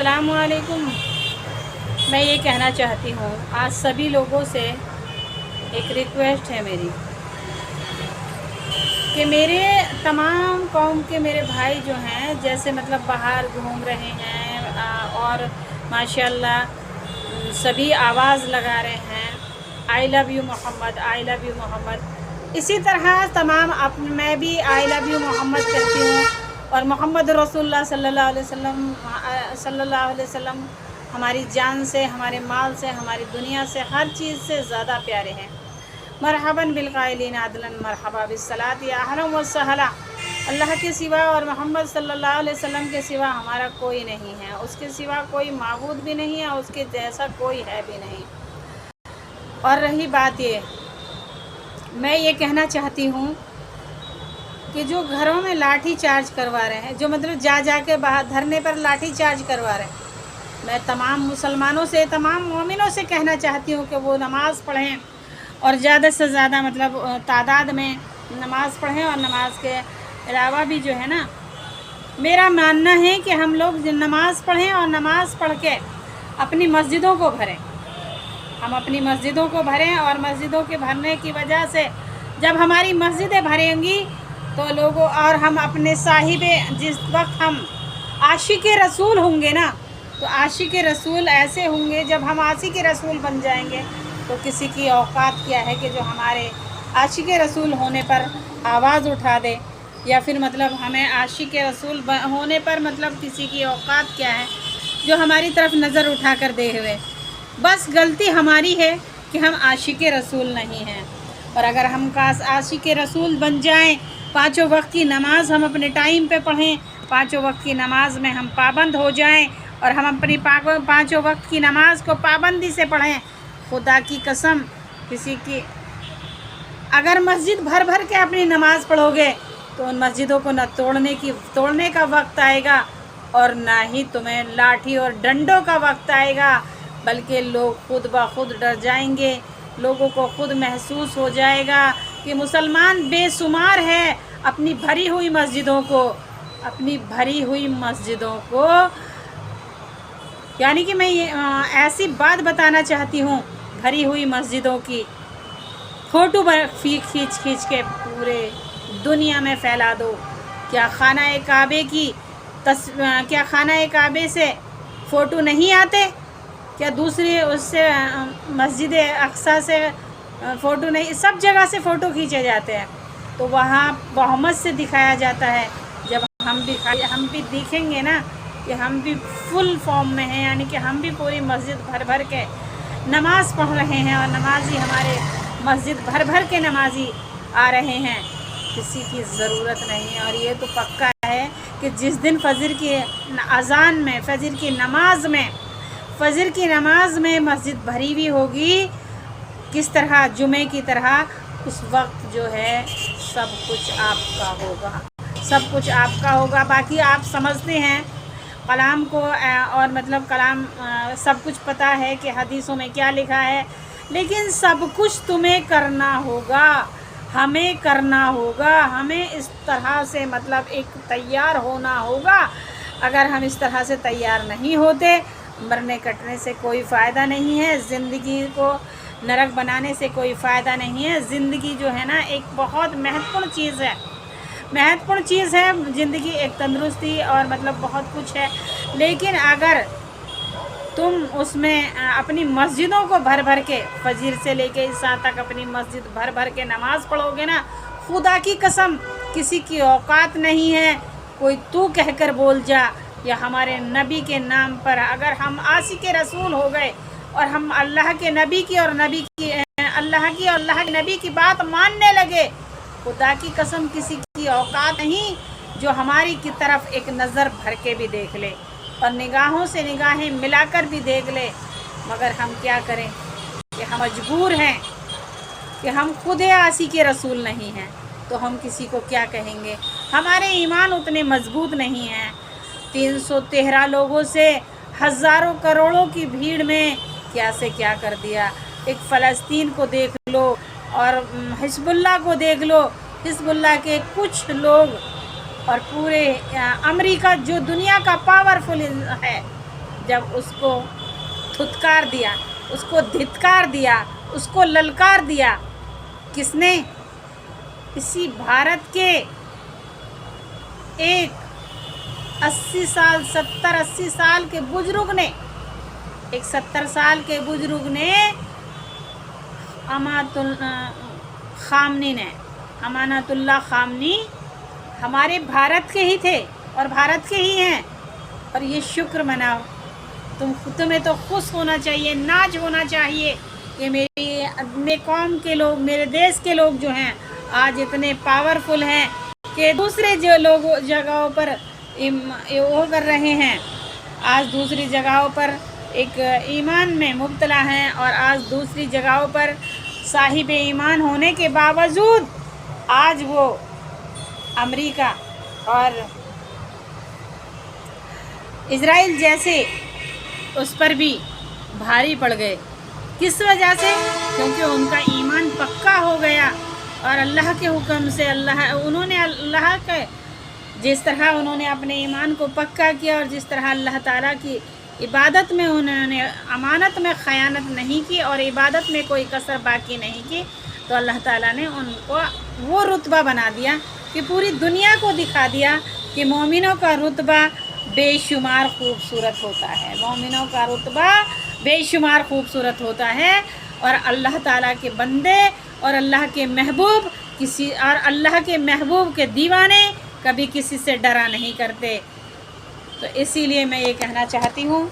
अस्सलाम वालेकुम। मैं ये कहना चाहती हूँ, आज सभी लोगों से एक रिक्वेस्ट है मेरी कि मेरे तमाम कौम के मेरे भाई जो हैं, जैसे मतलब बाहर घूम रहे हैं और माशाल्लाह सभी आवाज़ लगा रहे हैं, I love you Mohammad, I love you Mohammad. इसी तरह तमाम मैं भी आई लव यू मोहम्मद कहती हूँ। और मोहम्मद रसूलुल्लाह सल्लल्लाहु अलैहि वसल्लम हमारी जान से, हमारे माल से, हमारी दुनिया से, हर चीज़ से ज़्यादा प्यारे हैं। मरहबन बिलक़ाइलिन अदलन मरहबा बिस्सलात या अहलन व सहला। अल्लाह के सिवा और मोहम्मद सल्लल्लाहु अलैहि वसल्लम के सिवा हमारा कोई नहीं है, उसके सिवा कोई माबूद भी नहीं है, उसके जैसा कोई है भी नहीं। और रही बात ये, मैं ये कहना चाहती हूँ कि जो घरों में लाठी चार्ज करवा रहे हैं, जो मतलब जा के बाहर धरने पर लाठी चार्ज करवा रहे हैं, मैं तमाम मुसलमानों से, तमाम मोमिनों से कहना चाहती हूँ कि वो नमाज़ पढ़ें और ज़्यादा से ज़्यादा मतलब तादाद में नमाज़ पढ़ें। और नमाज के अलावा भी जो है ना, मेरा मानना है कि हम लोग नमाज़ पढ़ें और नमाज़ पढ़ के अपनी मस्जिदों को भरें। हम अपनी मस्जिदों को भरें और मस्जिदों के भरने की वजह से जब हमारी मस्जिदें भरेंगी तो लोगों और हम अपने साहिबे, जिस वक्त हम आशिक रसूल होंगे ना, तो आशिक रसूल ऐसे होंगे, जब हम आशिक रसूल बन जाएंगे तो किसी की औकात क्या है कि जो हमारे आशिक रसूल होने पर आवाज़ उठा दे, या फिर मतलब हमें आशिक रसूल होने पर मतलब किसी की औकात क्या है जो हमारी तरफ नज़र उठा कर दे हुए। बस गलती हमारी है कि हम आशिक रसूल नहीं हैं। और अगर हम काश आशिक रसूल बन जाएं, पाँचों वक्त की नमाज़ हम अपने टाइम पे पढ़ें, पाँचों वक्त की नमाज़ में हम पाबंद हो जाएं और हम अपनी पाँचों वक्त की नमाज़ को पाबंदी से पढ़ें, खुदा की कसम किसी की अगर मस्जिद भर भर के अपनी नमाज़ पढ़ोगे तो उन मस्जिदों को न तोड़ने का वक्त आएगा और ना ही तुम्हें लाठी और डंडों का वक्त आएगा, बल्कि लोग खुद ब खुद डर जाएंगे। लोगों को खुद महसूस हो जाएगा कि मुसलमान बेशुमार है अपनी भरी हुई मस्जिदों को यानी कि मैं ये ऐसी बात बताना चाहती हूँ, भरी हुई मस्जिदों की फ़ोटो खींच के पूरे दुनिया में फैला दो। क्या खाना काबे से फ़ोटो नहीं आते? क्या दूसरी उससे मस्जिद अक्सा से फ़ोटो नहीं? सब जगह से फ़ोटो खींचे जाते हैं। तो वहाँ बहुमत से दिखाया जाता है। जब हम भी दिखेंगे ना कि हम भी फुल फॉर्म में हैं, यानी कि हम भी पूरी मस्जिद भर भर के नमाज़ पढ़ रहे हैं और नमाजी हमारे मस्जिद भर भर के नमाजी आ रहे हैं, किसी की ज़रूरत नहीं है। और ये तो पक्का है कि जिस दिन फजर की अज़ान में, फजर की नमाज में मस्जिद भरी हुई होगी, किस तरह जुमे की तरह, उस वक्त जो है सब कुछ आपका होगा। बाकी आप समझते हैं कलाम को और मतलब कलाम सब कुछ पता है कि हदीसों में क्या लिखा है, लेकिन सब कुछ तुम्हें करना होगा, हमें करना होगा। हमें इस तरह से मतलब एक तैयार होना होगा। अगर हम इस तरह से तैयार नहीं होते, मरने कटने से कोई फ़ायदा नहीं है, ज़िंदगी को नरक बनाने से कोई फ़ायदा नहीं है। ज़िंदगी जो है ना एक बहुत महत्वपूर्ण चीज़ है ज़िंदगी, एक तंदुरुस्ती और मतलब बहुत कुछ है। लेकिन अगर तुम उसमें अपनी मस्जिदों को भर भर के फजर से लेके इशा तक अपनी मस्जिद भर भर के नमाज़ पढ़ोगे ना, खुदा की कसम किसी की औकात नहीं है कोई तू कहकर बोल जा या हमारे नबी के नाम पर। अगर हम आशिक रसूल हो गए और हम अल्लाह के नबी की और अल्लाह के नबी की बात मानने लगे, खुदा की कसम किसी की औकात नहीं जो हमारी की तरफ एक नज़र भर के भी देख ले और निगाहों से निगाहें मिलाकर भी देख ले। मगर हम क्या करें कि हम मजबूर हैं कि हम खुद आशिक रसूल नहीं हैं, तो हम किसी को क्या कहेंगे? हमारे ईमान उतने मजबूत नहीं हैं। 313 लोगों से हज़ारों करोड़ों की भीड़ में क्या से क्या कर दिया। एक फ़लस्तीन को देख लो और हिज़्बुल्लाह को देख लो, हिज़्बुल्लाह के कुछ लोग और पूरे अमेरिका जो दुनिया का पावरफुल है, जब उसको धुतकार दिया, उसको धिक्कार दिया, उसको ललकार दिया, किसने? इसी भारत के एक 80 साल 70-80 साल के बुजुर्ग ने, एक 70 साल के बुजुर्ग ने अमानतुल्लाह खामनी हमारे भारत के ही थे और भारत के ही हैं। और ये शुक्र मनाओ, तुम्हें तो खुश होना चाहिए, नाज होना चाहिए कि मेरे कौम के लोग, मेरे देश के लोग जो हैं आज इतने पावरफुल हैं कि दूसरे जो लोग जगहों पर वो कर रहे हैं, आज दूसरी जगहों पर एक ईमान में मुब्तला हैं और आज दूसरी जगहों पर साहिब ईमान होने के बावजूद आज वो अमेरिका और इज़राइल जैसे उस पर भी भारी पड़ गए। किस वजह से? क्योंकि उनका ईमान पक्का हो गया और अल्लाह के हुक्म से उन्होंने अल्लाह के जिस तरह उन्होंने अपने ईमान को पक्का किया और जिस तरह अल्लाह ताला की इबादत में उन्होंने अमानत में ख़यानत नहीं की और इबादत में कोई कसर बाकी नहीं की, तो अल्लाह ताला ने उनको वो रुतबा बना दिया कि पूरी दुनिया को दिखा दिया कि मोमिनों का रुतबा बेशुमार खूबसूरत होता है, मोमिनों का रुतबा बेशुमार खूबसूरत होता है। और अल्लाह ताला के बंदे और अल्लाह के महबूब के दीवाने कभी किसी से डरा नहीं करते। तो इसीलिए मैं ये कहना चाहती हूँ